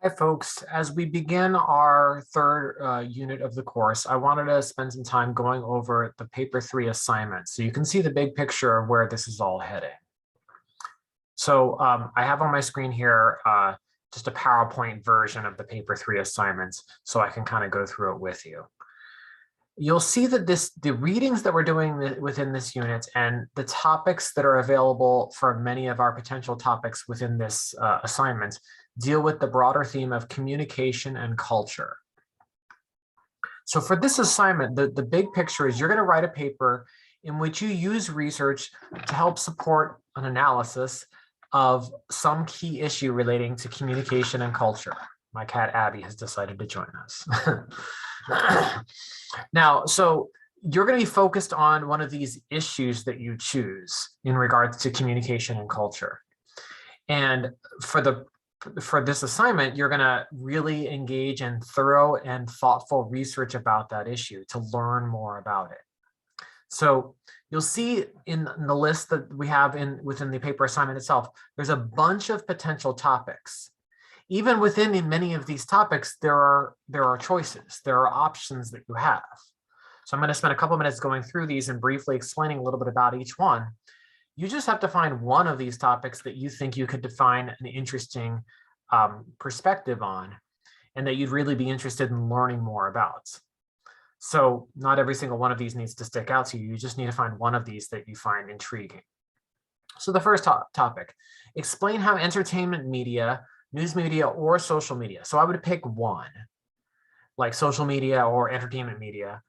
Hi, folks. As we begin our third unit of the course, I wanted to spend some time going over the paper 3 assignment so you can see the big picture of where this is all heading. So I have on my screen here just a PowerPoint version of the paper 3 assignments so I can kind of go through it with you. You'll see that the readings that we're doing within this unit and the topics that are available for many of our potential topics within this assignment deal with the broader theme of communication and culture. So for this assignment, the big picture is you're going to write a paper in which you use research to help support an analysis of some key issue relating to communication and culture. My cat Abby has decided to join us. Now, so you're going to be focused on one of these issues that you choose in regards to communication and culture. And for this assignment, you're going to really engage in thorough and thoughtful research about that issue to learn more about it. So you'll see in the list that we have within the paper assignment itself, there's a bunch of potential topics. Even within many of these topics, there are choices, there are options that you have. So I'm going to spend a couple of minutes going through these and briefly explaining a little bit about each one. You just have to find one of these topics that you think you could define an interesting perspective on, and that you'd really be interested in learning more about. So not every single one of these needs to stick out to you. You just need to find one of these that you find intriguing. So the first topic, explain how entertainment media, news media, or social media. So I would pick one, like social media or entertainment media,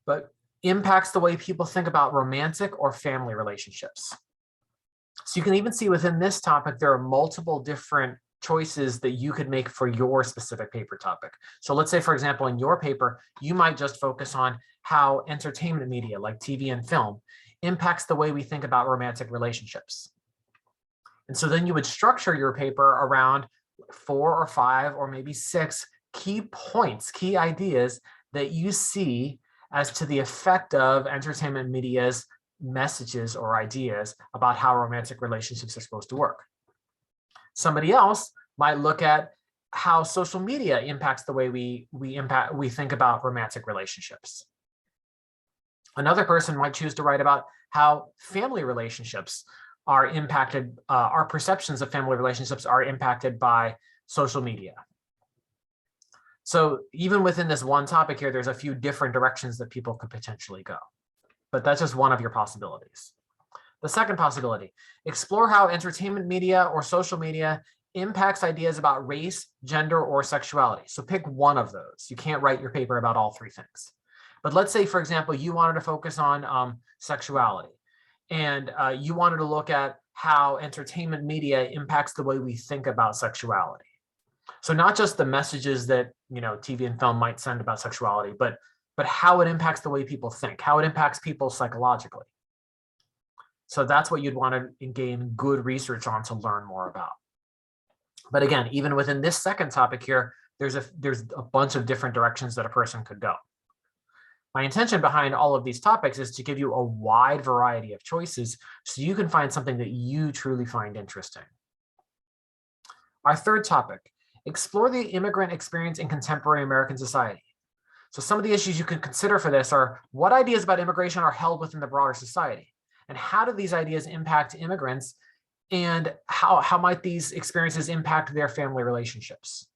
but impacts the way people think about romantic or family relationships. So you can even see within this topic, there are multiple different choices that you could make for your specific paper topic. So let's say, for example, in your paper, you might just focus on how entertainment media like TV and film impacts the way we think about romantic relationships. And so then you would structure your paper around 4 or 5 or maybe 6 key points, key ideas that you see as to the effect of entertainment media's messages or ideas about how romantic relationships are supposed to work. Somebody else might look at how social media impacts the way we think about romantic relationships. Another person might choose to write about how family relationships are impacted, our perceptions of family relationships are impacted by social media. So even within this one topic here, there's a few different directions that people could potentially go, but that's just one of your possibilities. The second possibility, explore how entertainment media or social media impacts ideas about race, gender, or sexuality. So pick one of those. You can't write your paper about all 3 things. But let's say, for example, you wanted to focus on sexuality, and you wanted to look at how entertainment media impacts the way we think about sexuality. So not just the messages that TV and film might send about sexuality, but how it impacts the way people think, how it impacts people psychologically. So that's what you'd want to gain good research on to learn more about. But again, even within this second topic here, there's a bunch of different directions that a person could go. My intention behind all of these topics is to give you a wide variety of choices so you can find something that you truly find interesting. Our third topic, explore the immigrant experience in contemporary American society. So some of the issues you can consider for this are, what ideas about immigration are held within the broader society? And how do these ideas impact immigrants? And how might these experiences impact their family relationships?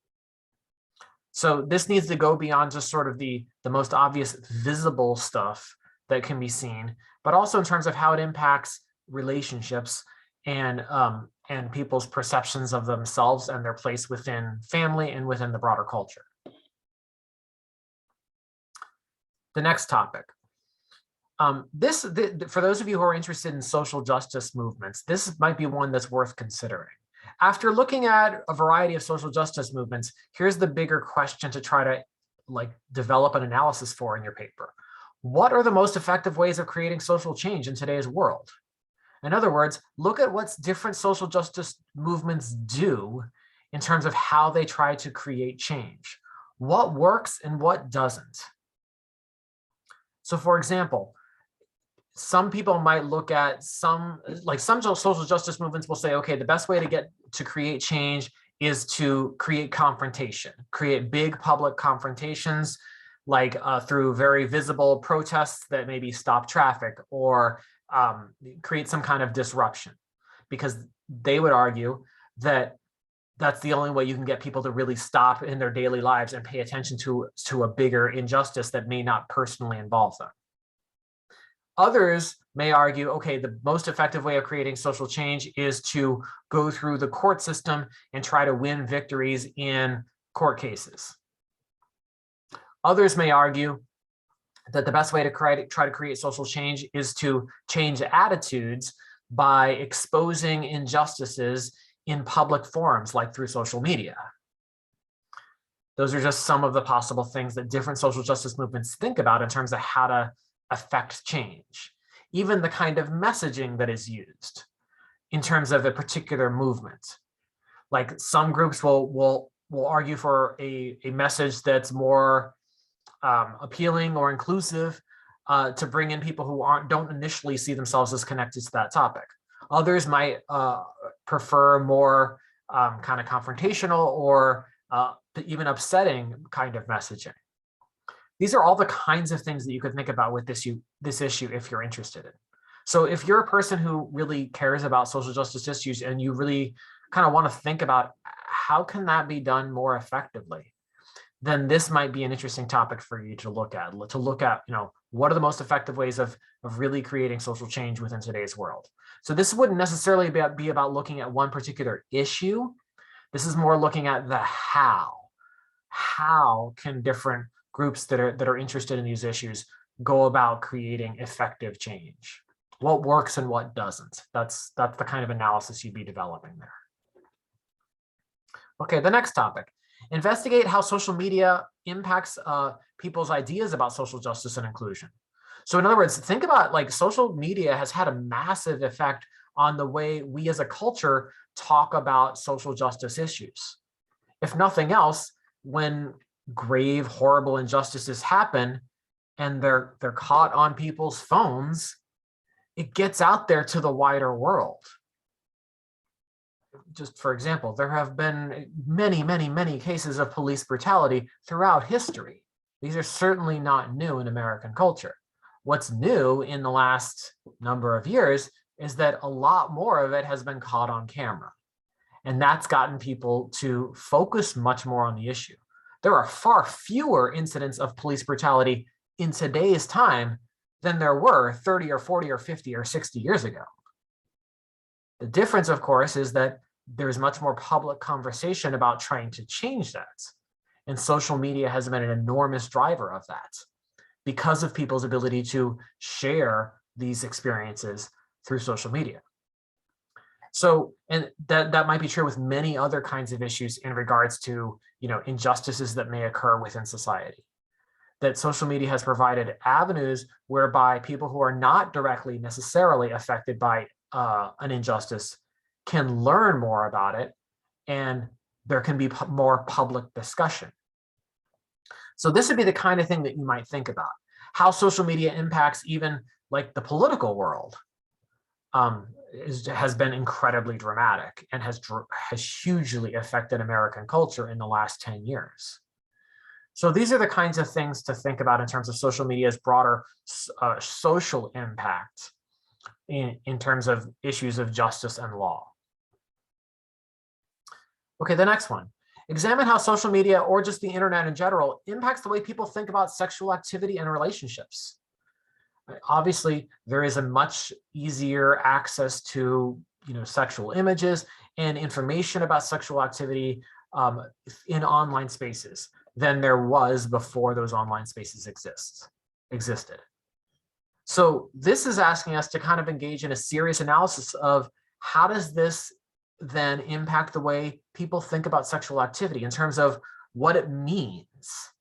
So this needs to go beyond just sort of the most obvious visible stuff that can be seen, but also in terms of how it impacts relationships and people's perceptions of themselves and their place within family and within the broader culture. The next topic. For those of you who are interested in social justice movements, this might be one that's worth considering. After looking at a variety of social justice movements, here's the bigger question to try to develop an analysis for in your paper. What are the most effective ways of creating social change in today's world? In other words, look at what different social justice movements do in terms of how they try to create change. What works and what doesn't? So for example, some people might look at some social justice movements will say, okay, the best way to create change is to create confrontation, create big public confrontations, like through very visible protests that maybe stop traffic or create some kind of disruption, because they would argue that that's the only way you can get people to really stop in their daily lives and pay attention to a bigger injustice that may not personally involve them. Others may argue, okay, the most effective way of creating social change is to go through the court system and try to win victories in court cases. Others may argue that the best way to try to create social change is to change attitudes by exposing injustices in public forums, like through social media. Those are just some of the possible things that different social justice movements think about in terms of how to affect change. Even the kind of messaging that is used in terms of a particular movement. Like some groups will argue for a message that's more appealing or inclusive to bring in people who don't initially see themselves as connected to that topic. Others might prefer more kind of confrontational or even upsetting kind of messaging. These are all the kinds of things that you could think about with this issue if you're interested in. So if you're a person who really cares about social justice issues and you really kind of want to think about how can that be done more effectively, then this might be an interesting topic for you to look at, what are the most effective ways of really creating social change within today's world. So this wouldn't necessarily be about looking at one particular issue. This is more looking at the how. How can different groups that are interested in these issues go about creating effective change? What works and what doesn't? That's the kind of analysis you'd be developing there. Okay, the next topic. Investigate how social media impacts people's ideas about social justice and inclusion. So in other words, think about like social media has had a massive effect on the way we as a culture talk about social justice issues. If nothing else, when grave, horrible injustices happen and they're caught on people's phones, it gets out there to the wider world. Just for example, there have been many, many, many cases of police brutality throughout history. These are certainly not new in American culture. What's new in the last number of years is that a lot more of it has been caught on camera. And that's gotten people to focus much more on the issue. There are far fewer incidents of police brutality in today's time than there were 30 or 40 or 50 or 60 years ago. The difference, of course, is that there's much more public conversation about trying to change that. And social media has been an enormous driver of that because of people's ability to share these experiences through social media. So, and that might be true with many other kinds of issues in regards to, injustices that may occur within society. That social media has provided avenues whereby people who are not directly necessarily affected by an injustice can learn more about it, and there can be more public discussion. So this would be the kind of thing that you might think about. How social media impacts even like the political world has been incredibly dramatic and has hugely affected American culture in the last 10 years. So these are the kinds of things to think about in terms of social media's broader social impact in terms of issues of justice and law. Okay, the next one. Examine how social media, or just the internet in general, impacts the way people think about sexual activity and relationships. Obviously, there is a much easier access to sexual images and information about sexual activity in online spaces than there was before those online spaces existed. So this is asking us to kind of engage in a serious analysis of how does this then impact the way people think about sexual activity in terms of what it means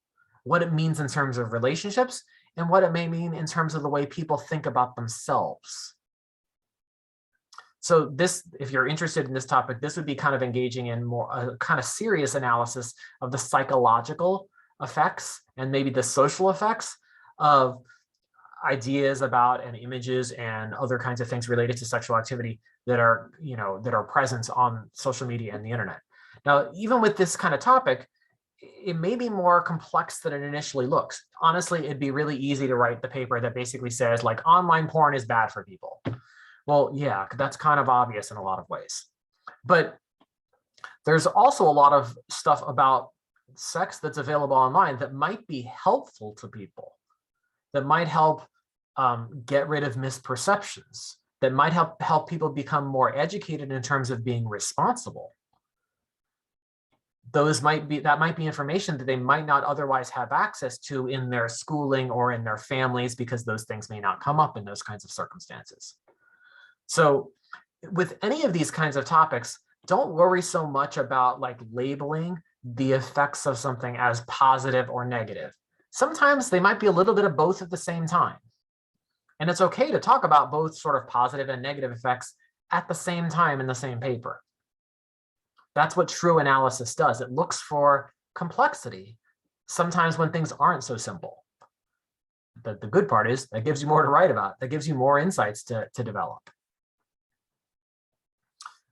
in terms of relationships, and what it may mean in terms of the way people think about themselves. So this, if you're interested in this topic, this would be kind of engaging in more a kind of serious analysis of the psychological effects and maybe the social effects of ideas about and images and other kinds of things related to sexual activity that are present on social media and the internet. Now, even with this kind of topic, it may be more complex than it initially looks. Honestly, it'd be really easy to write the paper that basically says like online porn is bad for people. Well, yeah, that's kind of obvious in a lot of ways. But there's also a lot of stuff about sex that's available online that might be helpful to people, that might help get rid of misperceptions, that might help people become more educated in terms of being responsible. That might be information that they might not otherwise have access to in their schooling or in their families, because those things may not come up in those kinds of circumstances. So with any of these kinds of topics, don't worry so much about like labeling the effects of something as positive or negative. Sometimes they might be a little bit of both at the same time. And it's okay to talk about both sort of positive and negative effects at the same time in the same paper. That's what true analysis does. It looks for complexity, sometimes when things aren't so simple. But the good part is that gives you more to write about. That gives you more insights to develop.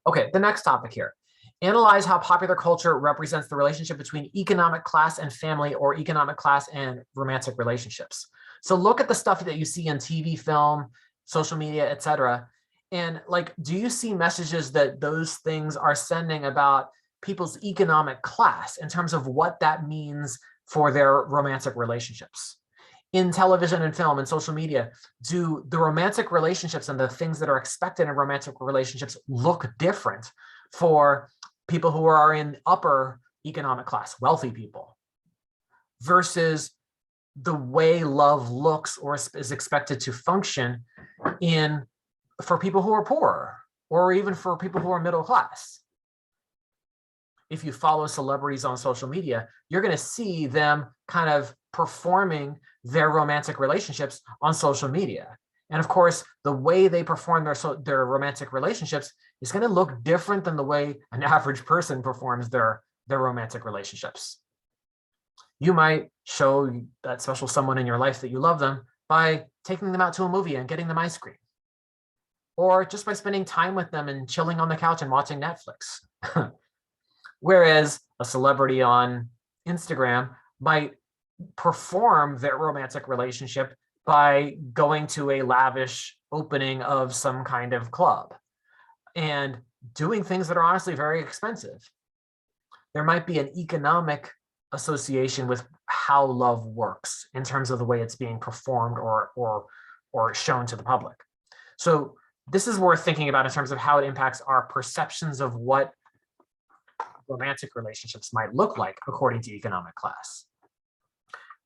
Okay, the next topic here. Analyze how popular culture represents the relationship between economic class and family, or economic class and romantic relationships. So look at the stuff that you see in TV, film, social media, etc. And like, do you see messages that those things are sending about people's economic class in terms of what that means for their romantic relationships? In television and film and social media, do the romantic relationships and the things that are expected in romantic relationships look different for people who are in upper economic class, wealthy people, versus the way love looks or is expected to function for people who are poor, or even for people who are middle class? If you follow celebrities on social media, you're going to see them kind of performing their romantic relationships on social media. And of course, the way they perform their romantic relationships is going to look different than the way an average person performs their romantic relationships. You might show that special someone in your life that you love them by taking them out to a movie and getting them ice cream, or just by spending time with them and chilling on the couch and watching Netflix. Whereas a celebrity on Instagram might perform their romantic relationship by going to a lavish opening of some kind of club and doing things that are honestly very expensive. There might be an economic association with how love works in terms of the way it's being performed or shown to the public. So this is worth thinking about in terms of how it impacts our perceptions of what romantic relationships might look like according to economic class.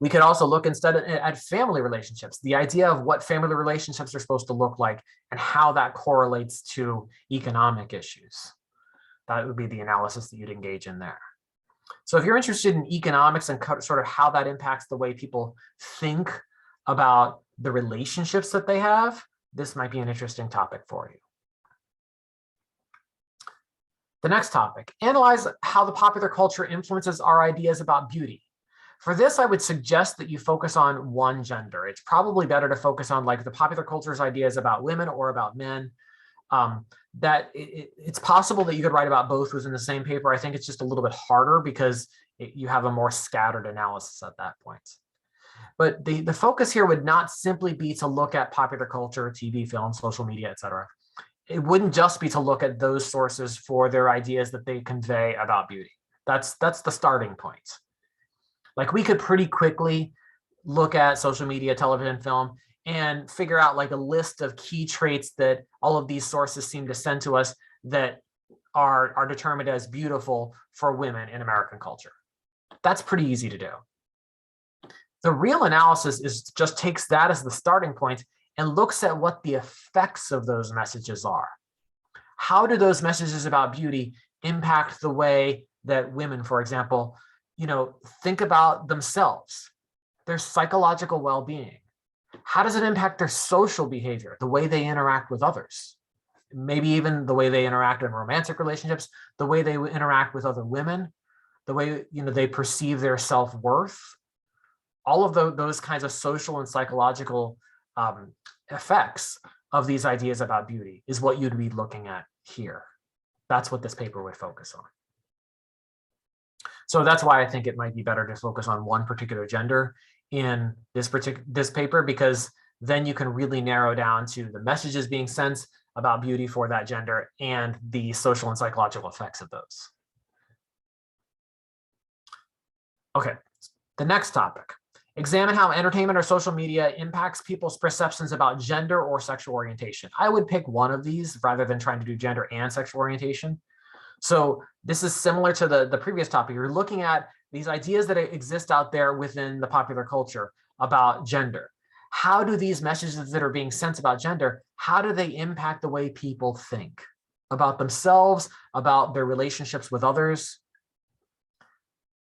We could also look instead at family relationships, the idea of what family relationships are supposed to look like and how that correlates to economic issues. That would be the analysis that you'd engage in there. So if you're interested in economics and sort of how that impacts the way people think about the relationships that they have, this might be an interesting topic for you. The next topic, analyze how the popular culture influences our ideas about beauty. For this, I would suggest that you focus on one gender. It's probably better to focus on like the popular culture's ideas about women or about men. It's possible that you could write about both within the same paper. I think it's just a little bit harder because you have a more scattered analysis at that point. But the focus here would not simply be to look at popular culture, TV, film, social media, etc. It wouldn't just be to look at those sources for their ideas that they convey about beauty. That's the starting point. Like we could pretty quickly look at social media, television, film, and figure out like a list of key traits that all of these sources seem to send to us that are determined as beautiful for women in American culture. That's pretty easy to do. The real analysis just takes that as the starting point and looks at what the effects of those messages are. How do those messages about beauty impact the way that women, for example, think about themselves, their psychological well-being? How does it impact their social behavior, the way they interact with others? Maybe even the way they interact in romantic relationships, the way they interact with other women, the way they perceive their self-worth. All of those kinds of social and psychological effects of these ideas about beauty is what you'd be looking at here. That's what this paper would focus on. So that's why I think it might be better to focus on one particular gender in this paper, because then you can really narrow down to the messages being sent about beauty for that gender and the social and psychological effects of those. Okay, the next topic. Examine how entertainment or social media impacts people's perceptions about gender or sexual orientation. I would pick one of these rather than trying to do gender and sexual orientation. So this is similar to the previous topic. You're looking at these ideas that exist out there within the popular culture about gender. How do these messages that are being sent about gender, how do they impact the way people think about themselves, about their relationships with others?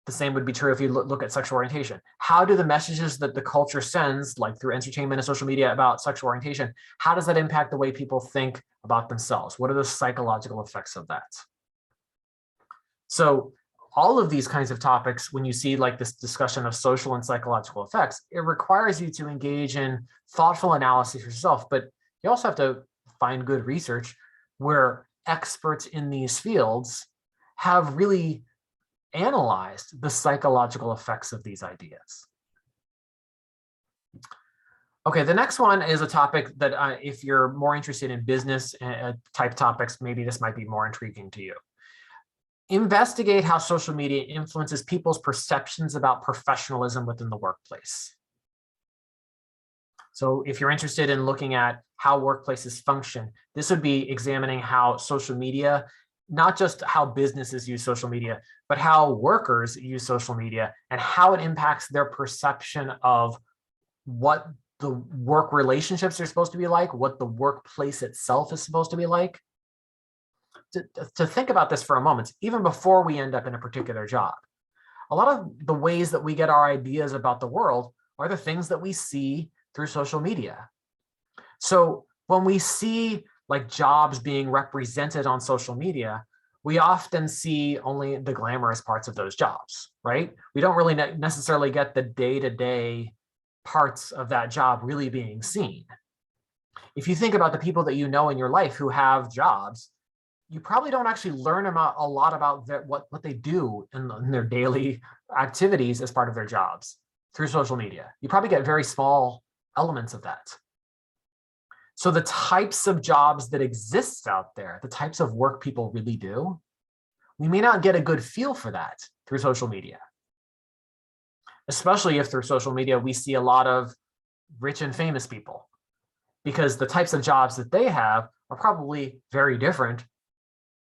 The same would be true if you look at sexual orientation. How do the messages that the culture sends, like through entertainment and social media about sexual orientation, how does that impact the way people think about themselves? What are the psychological effects of that? So all of these kinds of topics, when you see like this discussion of social and psychological effects, it requires you to engage in thoughtful analysis yourself, but you also have to find good research where experts in these fields have really analyzed the psychological effects of these ideas. Okay, the next one is a topic that if you're more interested in business type topics, maybe this might be more intriguing to you. Investigate how social media influences people's perceptions about professionalism within the workplace. So if you're interested in looking at how workplaces function, this would be examining how social media, not just how businesses use social media, but how workers use social media and how it impacts their perception of what the work relationships are supposed to be like, what the workplace itself is supposed to be like. To think about this for a moment, even before we end up in a particular job, a lot of the ways that we get our ideas about the world are the things that we see through social media. So when we see like jobs being represented on social media, we often see only the glamorous parts of those jobs, right? We don't really necessarily get the day-to-day parts of that job really being seen. If you think about the people that you know in your life who have jobs, you probably don't actually learn about a lot about what they do in their daily activities as part of their jobs through social media. You probably get very small elements of that. So the types of jobs that exist out there, the types of work people really do, we may not get a good feel for that through social media. Especially if through social media, we see a lot of rich and famous people, because the types of jobs that they have are probably very different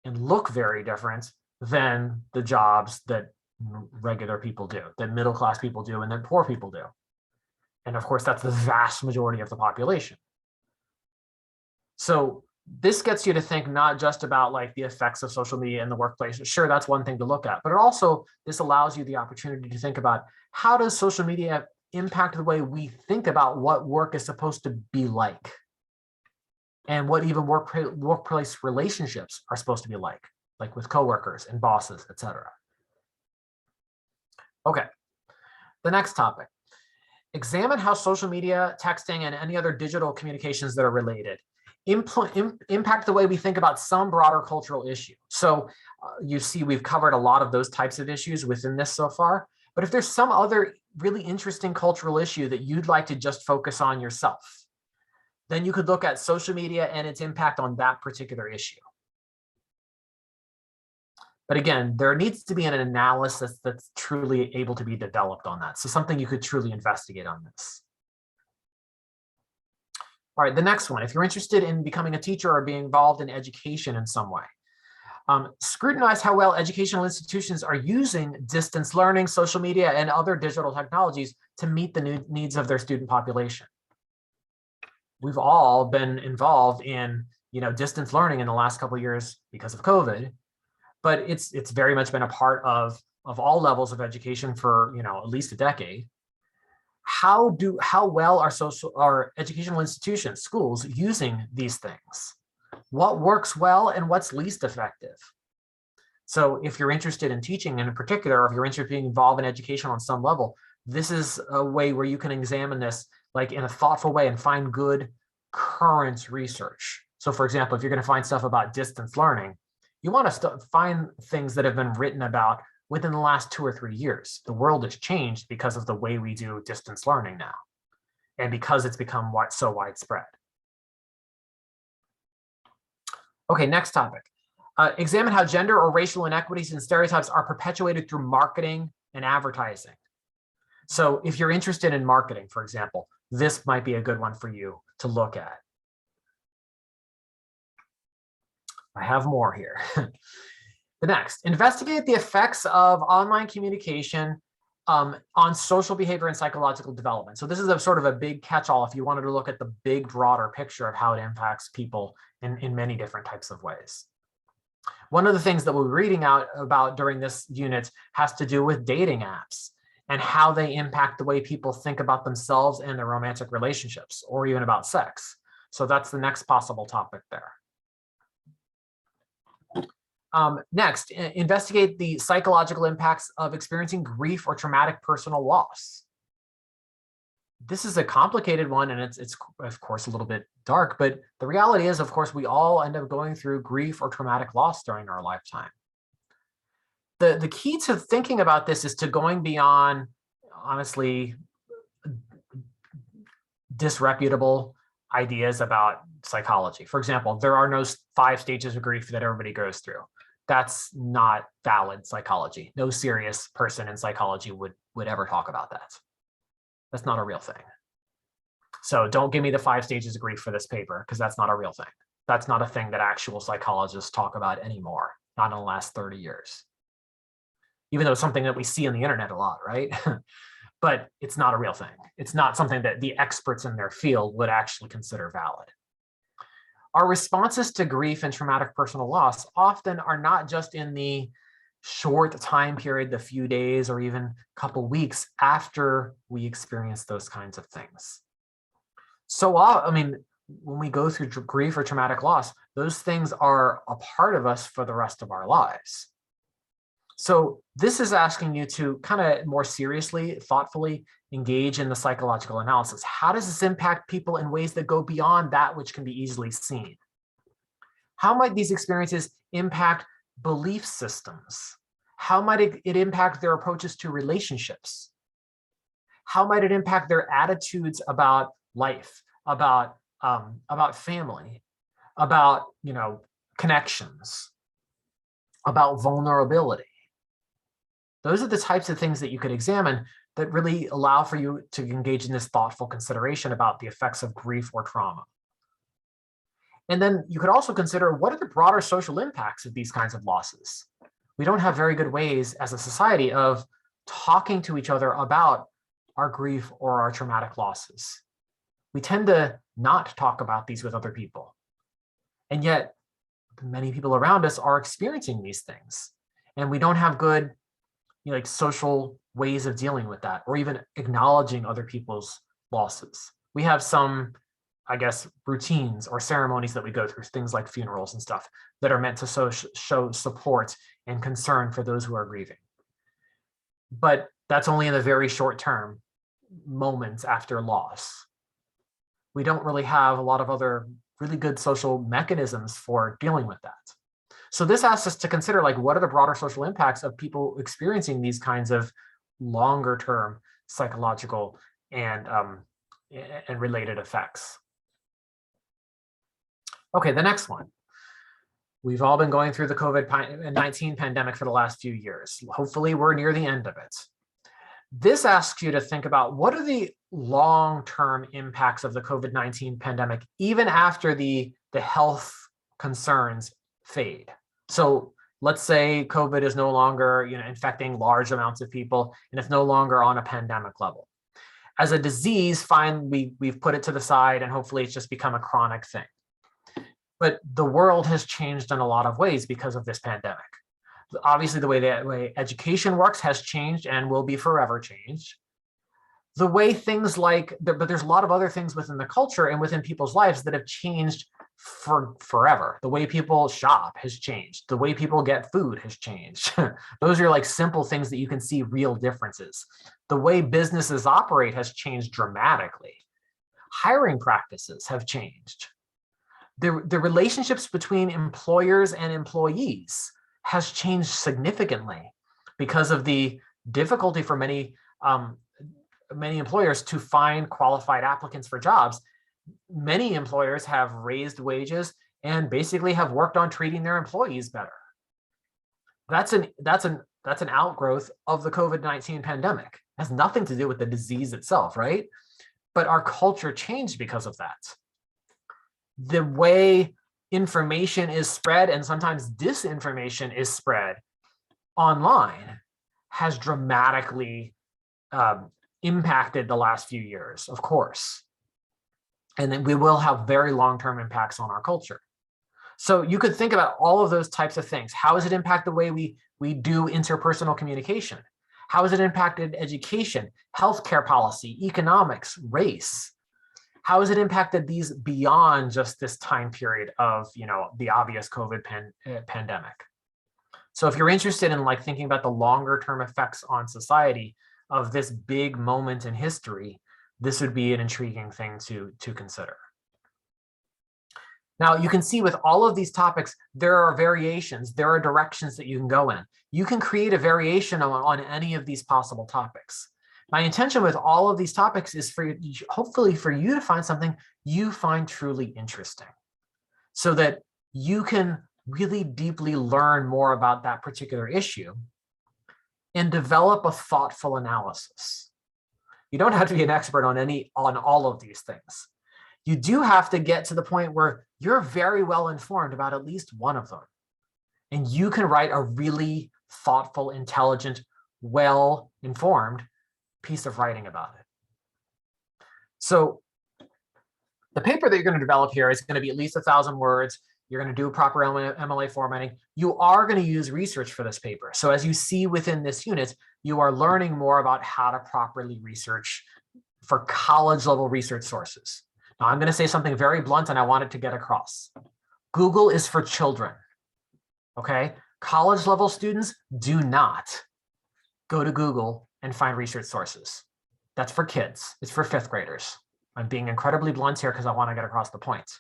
and look very different than the jobs that regular people do, that middle-class people do, and that poor people do. And of course, that's the vast majority of the population. So this gets you to think not just about like the effects of social media in the workplace. Sure, that's one thing to look at, but it also, this allows you the opportunity to think about how does social media impact the way we think about what work is supposed to be like, and what even workplace relationships are supposed to be like with coworkers and bosses, etc. Okay, the next topic. Examine how social media, texting, and any other digital communications that are related impact the way we think about some broader cultural issue. So you see, we've covered a lot of those types of issues within this so far, but if there's some other really interesting cultural issue that you'd like to just focus on yourself, then you could look at social media and its impact on that particular issue. But again, there needs to be an analysis that's truly able to be developed on that. So something you could truly investigate on this. All right, the next one, if you're interested in becoming a teacher or being involved in education in some way, scrutinize how well educational institutions are using distance learning, social media, and other digital technologies to meet the needs of their student population. We've all been involved in, distance learning in the last couple of years because of COVID, but it's very much been a part of all levels of education for, at least a decade. How well are educational institutions, schools, using these things? What works well and what's least effective? So if you're interested in teaching in particular, or if you're interested in being involved in education on some level, this is a way where you can examine this like in a thoughtful way and find good current research. So for example, if you're going to find stuff about distance learning, you want to find things that have been written about within the last 2 or 3 years. The world has changed because of the way we do distance learning now, and because it's become so widespread. Okay, next topic. Examine how gender or racial inequities and stereotypes are perpetuated through marketing and advertising. So if you're interested in marketing, for example, this might be a good one for you to look at. I have more here. The next, investigate the effects of online communication on social behavior and psychological development. So this is a sort of a big catch-all if you wanted to look at the big, broader picture of how it impacts people in many different types of ways. One of the things that we'll be reading out about during this unit has to do with dating apps and how they impact the way people think about themselves and their romantic relationships, or even about sex. So that's the next possible topic there. Next, investigate the psychological impacts of experiencing grief or traumatic personal loss. This is a complicated one, and it's of course a little bit dark, but the reality is, of course, we all end up going through grief or traumatic loss during our lifetime. The key to thinking about this is to going beyond, honestly, disreputable ideas about psychology. For example, there are no 5 stages of grief that everybody goes through. That's not valid psychology. No serious person in psychology would ever talk about that. That's not a real thing. So don't give me the 5 stages of grief for this paper, because that's not a real thing. That's not a thing that actual psychologists talk about anymore, not in the last 30 years. Even though it's something that we see on the internet a lot, right? But it's not a real thing. It's not something that the experts in their field would actually consider valid. Our responses to grief and traumatic personal loss often are not just in the short time period, the few days or even couple weeks after we experience those kinds of things. So, I mean, when we go through grief or traumatic loss, those things are a part of us for the rest of our lives. So this is asking you to kind of more seriously, thoughtfully engage in the psychological analysis. How does this impact people in ways that go beyond that which can be easily seen? How might these experiences impact belief systems? How might it impact their approaches to relationships? How might it impact their attitudes about life, about family, about connections, about vulnerability? Those are the types of things that you could examine that really allow for you to engage in this thoughtful consideration about the effects of grief or trauma. And then you could also consider, what are the broader social impacts of these kinds of losses? We don't have very good ways as a society of talking to each other about our grief or our traumatic losses. We tend to not talk about these with other people. And yet many people around us are experiencing these things. And we don't have good social ways of dealing with that, or even acknowledging other people's losses. We have some, I guess, routines or ceremonies that we go through, things like funerals and stuff, that are meant to show support and concern for those who are grieving. But that's only in the very short term, moments after loss. We don't really have a lot of other really good social mechanisms for dealing with that. So this asks us to consider, what are the broader social impacts of people experiencing these kinds of longer term psychological and related effects. Okay, the next one. We've all been going through the COVID-19 pandemic for the last few years. Hopefully we're near the end of it. This asks you to think about, what are the long-term impacts of the COVID-19 pandemic, even after the health concerns fade? So let's say COVID is no longer infecting large amounts of people, and it's no longer on a pandemic level. As a disease, fine, we've put it to the side, and hopefully it's just become a chronic thing. But the world has changed in a lot of ways because of this pandemic. Obviously, the way education works has changed and will be forever changed. The way things but there's a lot of other things within the culture and within people's lives that have changed for forever. The way people shop has changed. The way people get food has changed. Those are simple things that you can see real differences. The way businesses operate has changed dramatically. Hiring practices have changed. The relationships between employers and employees has changed significantly. Because of the difficulty for many employers to find qualified applicants for jobs, many employers have raised wages and basically have worked on treating their employees better. That's an outgrowth of the COVID-19 pandemic. It has nothing to do with the disease itself, right? But our culture changed because of that. The way information is spread and sometimes disinformation is spread online has dramatically impacted the last few years, of course. And then we will have very long-term impacts on our culture. So you could think about all of those types of things. How does it impact the way we do interpersonal communication? How has it impacted education, healthcare policy, economics, race? How has it impacted these beyond just this time period of, the obvious COVID pandemic? So if you're interested in thinking about the longer term effects on society of this big moment in history, this would be an intriguing thing to consider. Now, you can see with all of these topics, there are variations, there are directions that you can go in. You can create a variation on any of these possible topics. My intention with all of these topics is hopefully for you to find something you find truly interesting so that you can really deeply learn more about that particular issue and develop a thoughtful analysis. You don't have to be an expert on all of these things. You do have to get to the point where you're very well informed about at least one of them. And you can write a really thoughtful, intelligent, well-informed piece of writing about it. So the paper that you're going to develop here is going to be at least 1,000 words. You're going to do proper MLA formatting. You are going to use research for this paper. So as you see within this unit, you are learning more about how to properly research for college level research sources. Now I'm going to say something very blunt and I want it to get across. Google is for children, okay? College level students do not go to Google and find research sources. That's for kids. It's for 5th graders. I'm being incredibly blunt here because I want to get across the point.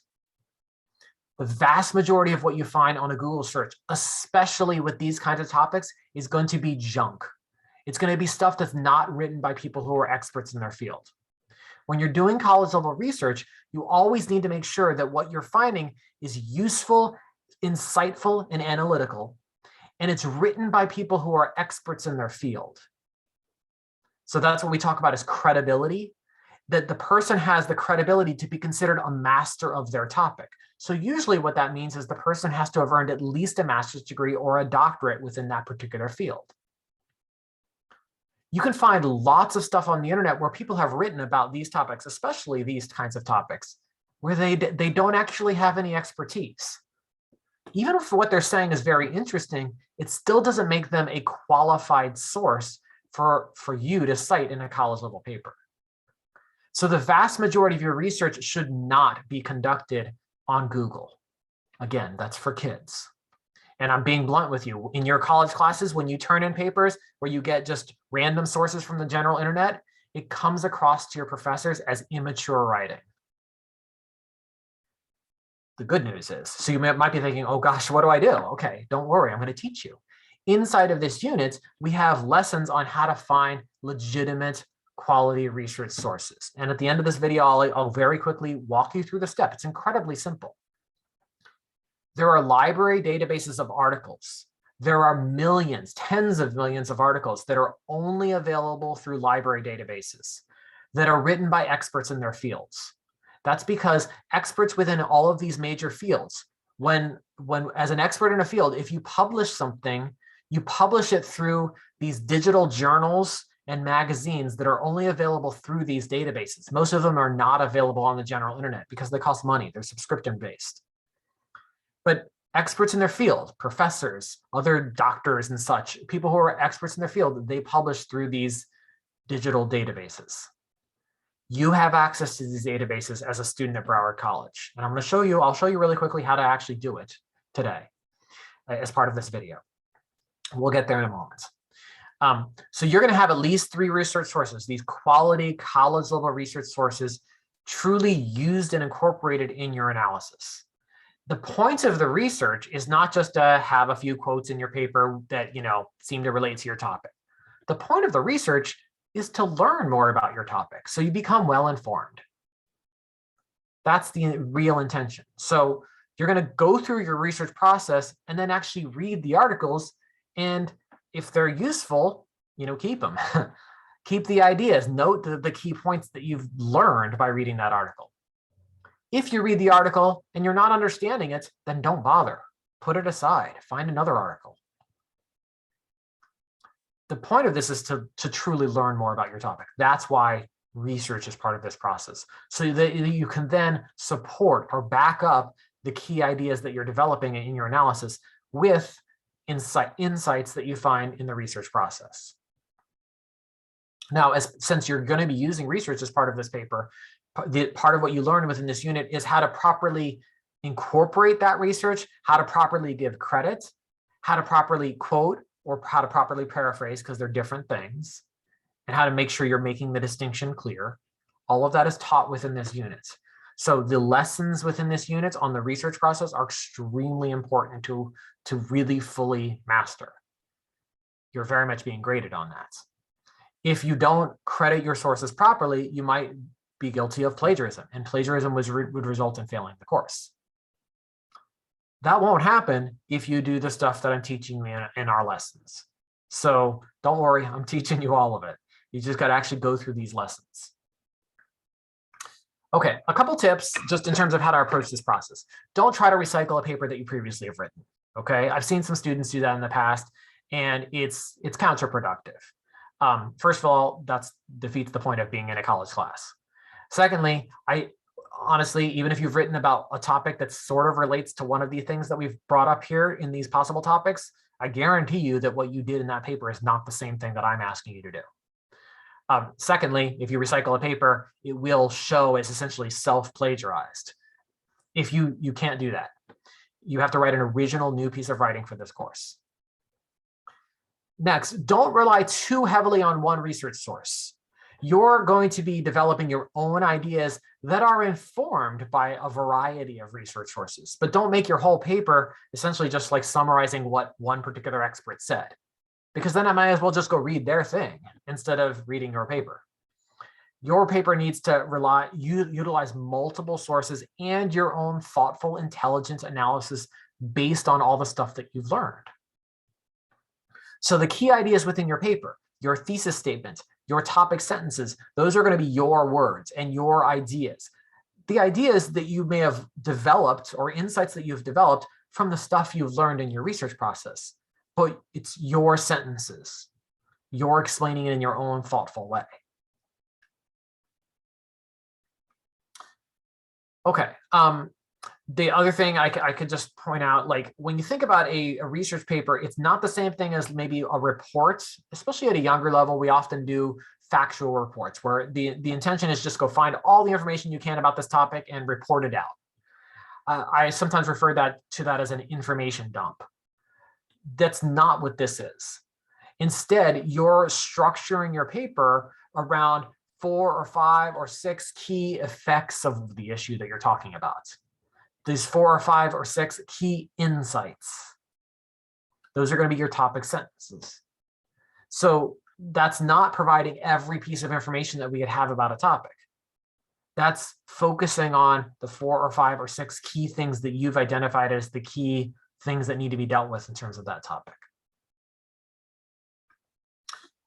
The vast majority of what you find on a Google search, especially with these kinds of topics, is going to be junk. It's going to be stuff that's not written by people who are experts in their field. When you're doing college level research, you always need to make sure that what you're finding is useful, insightful, and analytical, and it's written by people who are experts in their field. So that's what we talk about as credibility, that the person has the credibility to be considered a master of their topic. So usually what that means is the person has to have earned at least a master's degree or a doctorate within that particular field. You can find lots of stuff on the internet where people have written about these topics, especially these kinds of topics, where they don't actually have any expertise. Even if what they're saying is very interesting, it still doesn't make them a qualified source for you to cite in a college level paper. So the vast majority of your research should not be conducted on Google. Again, that's for kids. And I'm being blunt with you. In your college classes, when you turn in papers where you get just random sources from the general internet, it comes across to your professors as immature writing. The good news is, so you might be thinking, oh gosh, what do I do? Okay, don't worry, I'm going to teach you. Inside of this unit, we have lessons on how to find legitimate quality research sources. And at the end of this video, I'll very quickly walk you through the steps. It's incredibly simple. There are library databases of articles. There are millions, tens of millions of articles that are only available through library databases that are written by experts in their fields. That's because experts within all of these major fields, when as an expert in a field, if you publish something, you publish it through these digital journals and magazines that are only available through these databases. Most of them are not available on the general internet because they cost money. They're subscription based. But experts in their field, professors, other doctors and such, people who are experts in their field, they publish through these digital databases. You have access to these databases as a student at Broward College. And I'll show you really quickly how to actually do it today as part of this video. We'll get there in a moment. So you're going to have at least 3 research sources, these quality college level research sources truly used and incorporated in your analysis. The point of the research is not just to have a few quotes in your paper that, seem to relate to your topic. The point of the research is to learn more about your topic so you become well informed. That's the real intention. So you're going to go through your research process and then actually read the articles. And if they're useful, keep them. Keep the ideas. Note the key points that you've learned by reading that article. If you read the article and you're not understanding it, then don't bother. Put it aside. Find another article. The point of this is to truly learn more about your topic. That's why research is part of this process, so that you can then support or back up the key ideas that you're developing in your analysis with insights that you find in the research process. Now, since you're going to be using research as part of this paper, part of what you learn within this unit is how to properly incorporate that research, how to properly give credit, how to properly quote, or how to properly paraphrase, because they're different things, and how to make sure you're making the distinction clear. All of that is taught within this unit. So the lessons within this unit on the research process are extremely important to really fully master. You're very much being graded on that. If you don't credit your sources properly, you might be guilty of plagiarism, and plagiarism would result in failing the course. That won't happen if you do the stuff that I'm teaching you in our lessons. So don't worry, I'm teaching you all of it. You just got to actually go through these lessons. Okay, a couple tips just in terms of how to approach this process. Don't try to recycle a paper that you previously have written. Okay, I've seen some students do that in the past, and it's counterproductive. First of all, that defeats the point of being in a college class. Secondly, honestly, even if you've written about a topic that sort of relates to one of the things that we've brought up here in these possible topics, I guarantee you that what you did in that paper is not the same thing that I'm asking you to do. Secondly, if you recycle a paper, it will show as essentially self-plagiarized. If you can't do that, you have to write an original new piece of writing for this course. Next, don't rely too heavily on one research source. You're going to be developing your own ideas that are informed by a variety of research sources, but don't make your whole paper essentially just like summarizing what one particular expert said, because then I might as well just go read their thing instead of reading your paper. Your paper needs to utilize multiple sources and your own thoughtful, intelligent analysis based on all the stuff that you've learned. So the key ideas within your paper, your thesis statement, your topic sentences, those are going to be your words and your ideas. The ideas that you may have developed or insights that you've developed from the stuff you've learned in your research process, but it's your sentences. You're explaining it in your own thoughtful way. Okay. The other thing I could just point out, like when you think about a research paper, it's not the same thing as maybe a report, especially at a younger level. We often do factual reports where the intention is just go find all the information you can about this topic and report it out. I sometimes refer to that as an information dump. That's not what this is. Instead, you're structuring your paper around 4 or 5 or 6 key effects of the issue that you're talking about. These 4 or 5 or 6 key insights. Those are going to be your topic sentences. So that's not providing every piece of information that we could have about a topic. That's focusing on the 4 or 5 or 6 key things that you've identified as the key things that need to be dealt with in terms of that topic.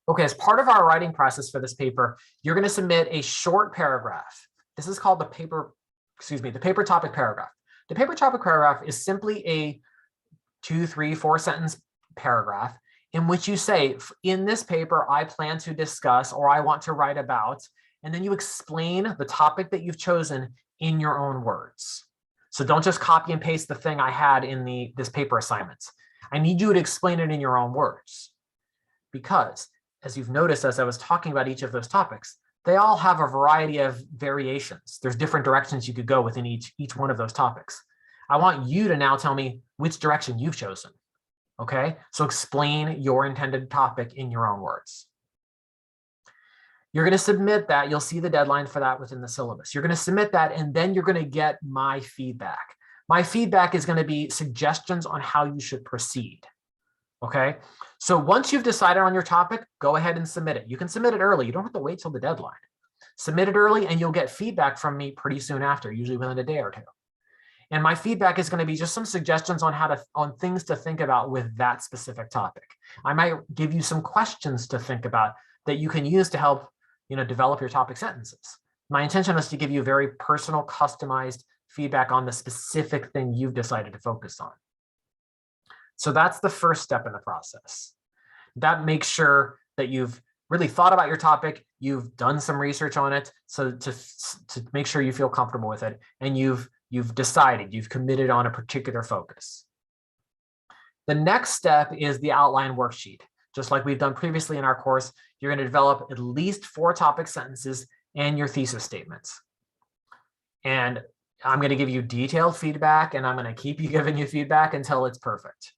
Okay, as part of our writing process for this paper, you're going to submit a short paragraph. This is called the paper topic paragraph. The paper topic paragraph is simply a 2, 3, 4 sentence paragraph in which you say, in this paper, I plan to discuss or I want to write about, and then you explain the topic that you've chosen in your own words. So don't just copy and paste the thing I had in this paper assignment. I need you to explain it in your own words, because as you've noticed, as I was talking about each of those topics, they all have a variety of variations. There's different directions you could go within each one of those topics. I want you to now tell me which direction you've chosen. Okay, so explain your intended topic in your own words. You're going to submit that. You'll see the deadline for that within the syllabus. You're going to submit that, and then you're going to get my feedback. My feedback is going to be suggestions on how you should proceed. Okay, so once you've decided on your topic, go ahead and submit it. You can submit it early. You don't have to wait till the deadline. Submit it early and you'll get feedback from me pretty soon after, usually within a day or two. And my feedback is going to be just some suggestions on things to think about with that specific topic. I might give you some questions to think about that you can use to help, develop your topic sentences. My intention is to give you very personal, customized feedback on the specific thing you've decided to focus on. So that's the first step in the process. That makes sure that you've really thought about your topic, you've done some research on it, so to make sure you feel comfortable with it, and you've decided, you've committed on a particular focus. The next step is the outline worksheet. Just like we've done previously in our course, you're going to develop at least 4 topic sentences and your thesis statements. And I'm going to give you detailed feedback, and I'm going to keep giving you feedback until it's perfect.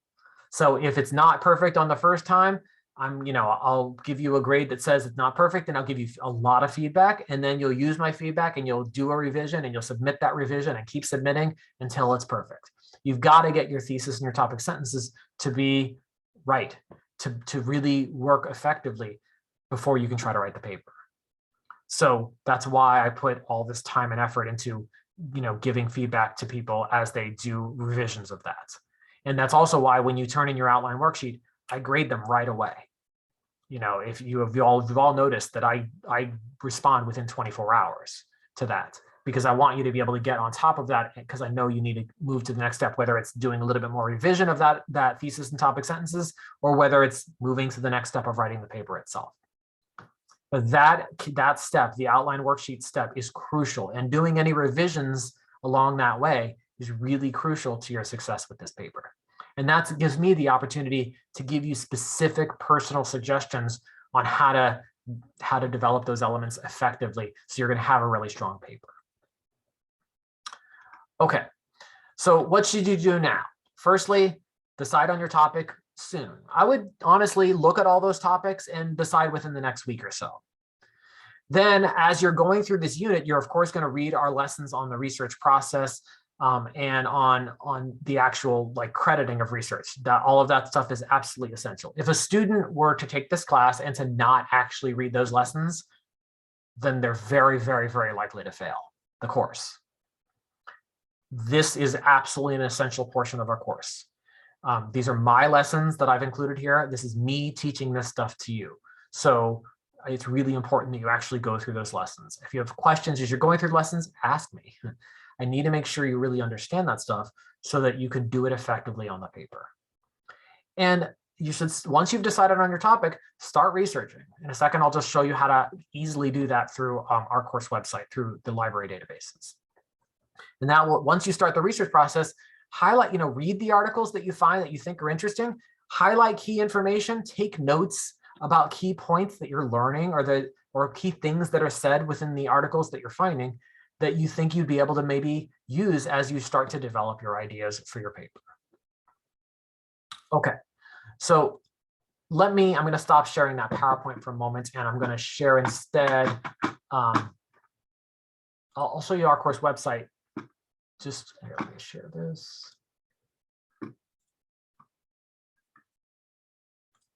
So if it's not perfect on the first time, I'll give you a grade that says it's not perfect, and I'll give you a lot of feedback, and then you'll use my feedback and you'll do a revision and you'll submit that revision and keep submitting until it's perfect. You've got to get your thesis and your topic sentences to be right, to really work effectively before you can try to write the paper. So that's why I put all this time and effort into, giving feedback to people as they do revisions of that. And that's also why when you turn in your outline worksheet, I grade them right away. If you've all noticed that I respond within 24 hours to that, because I want you to be able to get on top of that, because I know you need to move to the next step, whether it's doing a little bit more revision of that thesis and topic sentences, or whether it's moving to the next step of writing the paper itself. But that step, the outline worksheet step, is crucial, and doing any revisions along that way is really crucial to your success with this paper. And that gives me the opportunity to give you specific personal suggestions on how to develop those elements effectively, so you're going to have a really strong paper. Okay, so what should you do now? Firstly, decide on your topic soon. I would honestly look at all those topics and decide within the next week or so. Then as you're going through this unit, you're of course going to read our lessons on the research process, and on the actual crediting of research. All of that stuff is absolutely essential. If a student were to take this class and to not actually read those lessons, then they're very, very, very likely to fail the course. This is absolutely an essential portion of our course. These are my lessons that I've included here. This is me teaching this stuff to you. So it's really important that you actually go through those lessons. If you have questions as you're going through lessons, ask me. I need to make sure you really understand that stuff so that you can do it effectively on the paper. And you should, once you've decided on your topic, start researching. In a second, I'll just show you how to easily do that through our course website, through the library databases. And that will, once you start the research process, highlight, read the articles that you find that you think are interesting, highlight key information, take notes about key points that you're learning, or key things that are said within the articles that you're finding that you think you'd be able to maybe use as you start to develop your ideas for your paper. Okay, so I'm going to stop sharing that PowerPoint for a moment, and I'm going to share instead, I'll show you our course website. Just here, let me share this.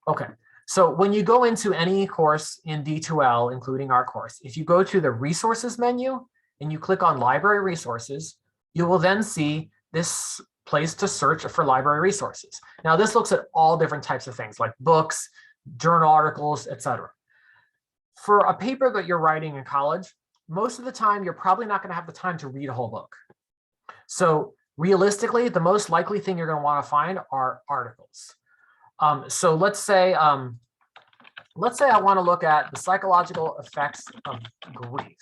Okay, so when you go into any course in D2L, including our course, if you go to the resources menu and you click on library resources, you will then see this place to search for library resources. Now, this looks at all different types of things like books, journal articles, etc. For a paper that you're writing in college, most of the time, you're probably not going to have the time to read a whole book. So realistically, the most likely thing you're going to want to find are articles. So let's say I want to look at the psychological effects of grief.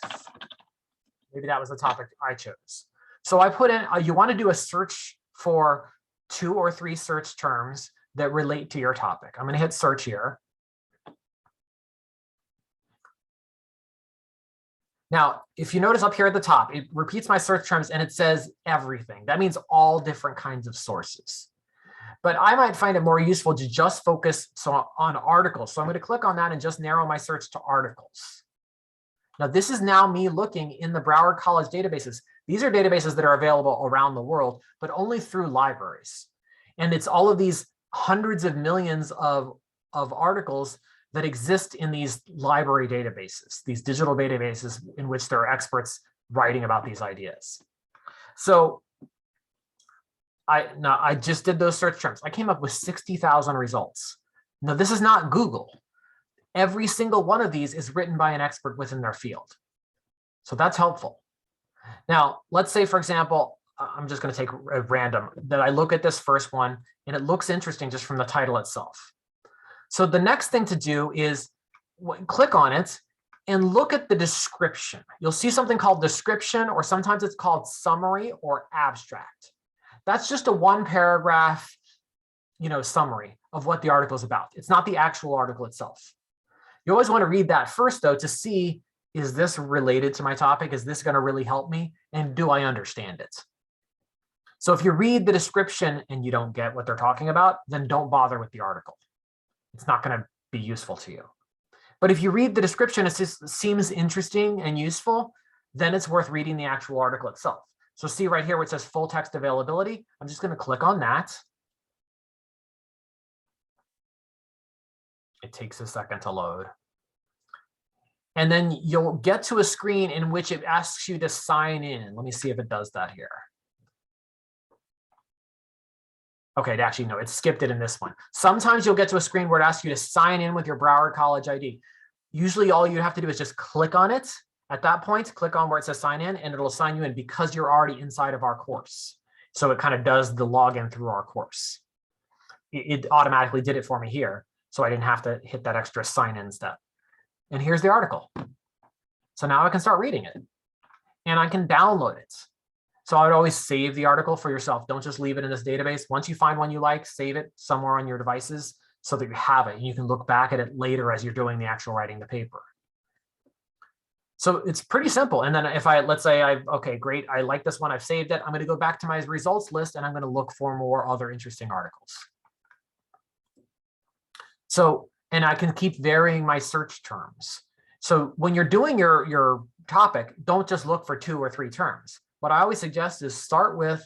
Maybe that was the topic I chose. So I put in, you want to do a search for 2 or 3 search terms that relate to your topic. I'm going to hit search here. Now, if you notice up here at the top, it repeats my search terms and it says everything. That means all different kinds of sources. But I might find it more useful to just focus on articles. So I'm going to click on that and just narrow my search to articles. Now, this is now me looking in the Broward College databases. These are databases that are available around the world, but only through libraries. And it's all of these hundreds of millions of articles that exist in these library databases, these digital databases in which there are experts writing about these ideas. So I just did those search terms. I came up with 60,000 results. Now, this is not Google. Every single one of these is written by an expert within their field. So that's helpful. Now, let's say, for example, I'm just going to take a random, that I look at this first one and it looks interesting just from the title itself. So the next thing to do is click on it and look at the description. You'll see something called description, or sometimes it's called summary or abstract. That's just a one paragraph, summary of what the article is about. It's not the actual article itself. You always want to read that first, though, to see, is this related to my topic? Is this going to really help me? And do I understand it? So if you read the description and you don't get what they're talking about, then don't bother with the article. It's not going to be useful to you. But if you read the description, it just seems interesting and useful, then it's worth reading the actual article itself. So see right here where it says full text availability. I'm just going to click on that. It takes a second to load. And then you'll get to a screen in which it asks you to sign in. Let me see if it does that here. Okay, actually, no, it skipped it in this one. Sometimes you'll get to a screen where it asks you to sign in with your Broward College ID. Usually all you have to do is just click on it. At that point, click on where it says sign in, and it'll sign you in because you're already inside of our course. So it kind of does the login through our course. It automatically did it for me here, so I didn't have to hit that extra sign in step. And here's the article. So now I can start reading it, and I can download it. So I would always save the article for yourself. Don't just leave it in this database. Once you find one you like, save it somewhere on your devices so that you have it. And you can look back at it later as you're doing the actual writing the paper. So it's pretty simple. And then if let's say okay, great, I like this one, I've saved it. I'm going to go back to my results list and I'm going to look for more other interesting articles. So, and I can keep varying my search terms. So when you're doing your topic, don't just look for 2 or 3 terms. What I always suggest is start with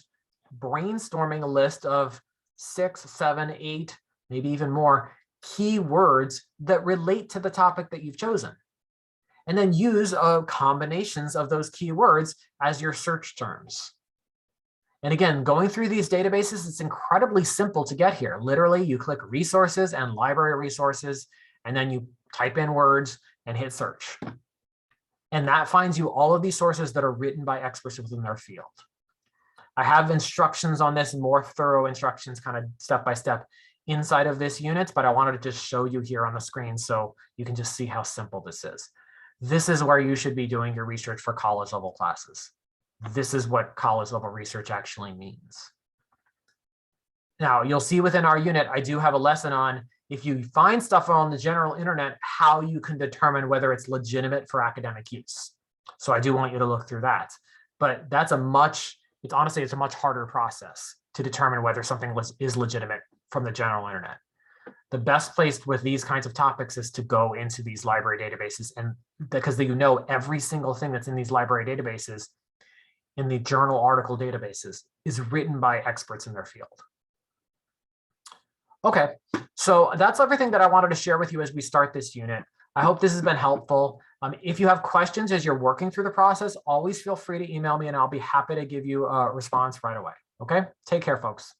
brainstorming a list of 6, 7, 8, maybe even more keywords that relate to the topic that you've chosen. And then use combinations of those keywords as your search terms. And again, going through these databases, it's incredibly simple to get here. Literally, you click resources and library resources, and then you type in words and hit search. And that finds you all of these sources that are written by experts within their field. I have instructions on this, more thorough instructions, kind of step by step inside of this unit, but I wanted to just show you here on the screen so you can just see how simple this is. This is where you should be doing your research for college level classes. This is what college level research actually means. Now, you'll see within our unit, I do have a lesson on if you find stuff on the general internet, how you can determine whether it's legitimate for academic use. So I do want you to look through that. But that's honestly, it's a much harder process to determine whether something is legitimate from the general internet. The best place with these kinds of topics is to go into these library databases, and because every single thing that's in these library databases, in the journal article databases, is written by experts in their field. Okay, so that's everything that I wanted to share with you as we start this unit. I hope this has been helpful. If you have questions as you're working through the process, always feel free to email me and I'll be happy to give you a response right away. Okay, take care, folks.